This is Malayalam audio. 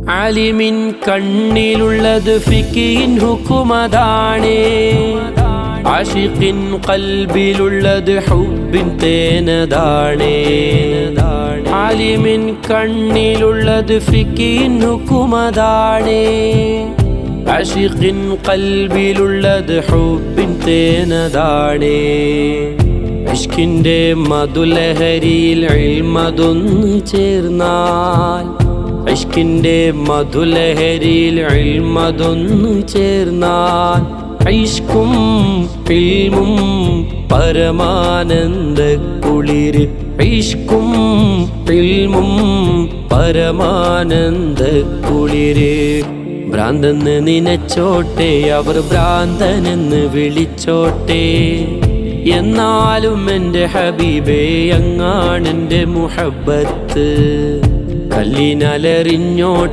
ആലിമിൻ കണ്ണിലുള്ളത് ഫിഖിൻ ഹുക്കുമതാണ്, ആശിഖിൻ ഖൽബിലുള്ളത് ഹുബ്ബിൻ തേനതാണ്. ആലിമിൻ കണ്ണിലുള്ളത് ഫിഖിൻ ഹുക്കുമതാണ്, ആശിഖിൻ ഖൽബിലുള്ളത് ഹുബ്ബിൻ തേനതാണ്. ഇഷ്കിന്റെ മധുലഹരിയിൽ ഇൽമതൊന്നു ചേർന്നാൽ, ഇഷ്കിന്റെ മധുലഹരിയിൽ ഇൽമതൊന്നു ചേർന്നാൽ, ഇഷ്കും ഇൽമും പരമാനന്ദ കുളിര്, ഇഷ്കും ഇൽമും പരമാനന്ദ കുളിര്. ഭ്രാന്തെന്ന് നിനച്ചോട്ടെ, അവർ ഭ്രാന്തനെന്ന് വിളിച്ചോട്ടെ, എന്നാലും എൻ്റെ ഹബീബേ അങ്ങാണെൻ്റെ മുഹബ്ബത്ത്. കല്ലിനലറിഞ്ഞോട്ടെ